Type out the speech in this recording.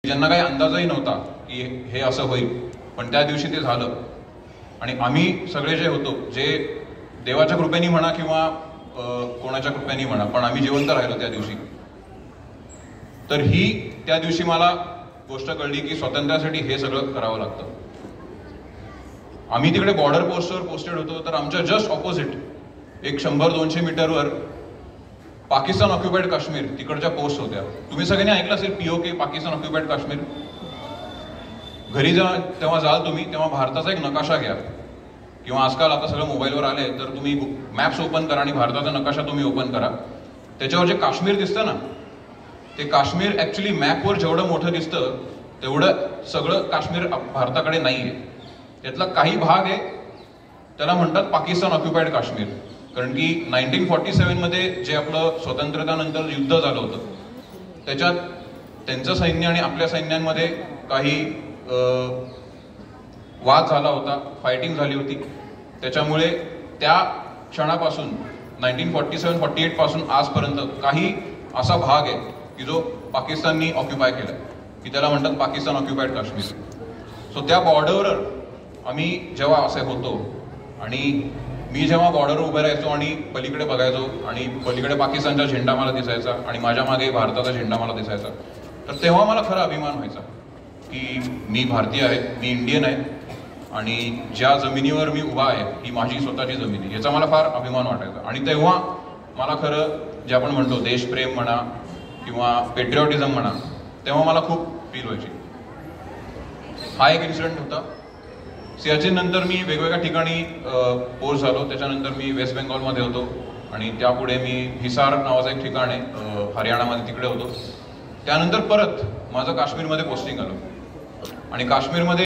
ज्यांना काही अंदाजही नव्हता की हे असं होईल, पण त्या दिवशी ते झालं. आणि आम्ही सगळे जे होतो, जे देवाच्या कृपेने म्हणा किंवा कोणाच्या कृपेने म्हणा, पण आम्ही जिवंत राहिलो त्या दिवशी. तर ही त्या दिवशी मला गोष्ट कळली की स्वातंत्र्यासाठी हे सगळं करावं लागतं. आम्ही तिकडे बॉर्डर पोस्टवर पोस्टेड होतो, तर आमच्या जस्ट ऑपोजिट एक 100-200 मीटरवर पाकिस्तान ऑक्युपाइड काश्मीर तिकडच्या पोस्ट होत्या. तुम्ही सगळ्यांनी ऐकलं असेल POK, पाकिस्तान ऑक्युपाइड काश्मीर. घरी तेव्हा जाल तुम्ही, तेव्हा भारताचा एक नकाशा घ्या, किंवा आजकाल आता सगळं मोबाईलवर आले तर तुम्ही मॅप्स ओपन करा आणि भारताचा नकाशा तुम्ही ओपन करा. त्याच्यावर जे काश्मीर दिसतं ना, ते काश्मीर ऍक्च्युली मॅपवर जेवढं मोठं दिसतं तेवढं सगळं काश्मीर भारताकडे नाहीये. त्यातला काही भाग आहे त्याला म्हणतात पाकिस्तान ऑक्युपाइड काश्मीर. कारण की 1947 मध्ये जे आपलं स्वतंत्रतानंतर युद्ध झालं होतं, त्याच्यात त्यांचं सैन्य आणि आपल्या सैन्यांमध्ये काही वाद झाला होता, फायटिंग झाली होती. त्याच्यामुळे त्या क्षणापासून 1947-48 पासून आजपर्यंत काही असा भाग आहे की जो पाकिस्ताननी ऑक्युपाय केला, की त्याला म्हणतात पाकिस्तान ऑक्युपाइड काश्मीर. सो त्या बॉर्डरवर आम्ही जेव्हा असे होतो आणि मी जेव्हा बॉर्डरवर उभे राहायचो आणि पलीकडे बघायचो आणि पलीकडे पाकिस्तानचा झेंडा मला दिसायचा आणि माझ्या मागे भारताचा झेंडा मला दिसायचा, तर तेव्हा मला खरा अभिमान व्हायचा की मी भारतीय आहे, मी इंडियन आहे आणि ज्या जमिनीवर मी उभा आहे ही माझी स्वतःची जमीन आहे, याचा मला फार अभिमान वाटायचा. आणि तेव्हा मला खरं जे आपण म्हणतो देशप्रेम म्हणा किंवा पेट्रिऑटिझम म्हणा, तेव्हा मला खूप फील व्हायची. हा एक इन्सिडेंट होता. सियाचीन नंतर मी वेगवेगळ्या ठिकाणी पोस्ट झालो. त्याच्यानंतर मी वेस्ट बेंगॉलमध्ये होतो आणि त्यापुढे मी हिसार नावाचं एक ठिकाण आहे हरियाणामध्ये, तिकडे होतो. त्यानंतर परत माझं काश्मीरमध्ये पोस्टिंग आलं आणि काश्मीरमध्ये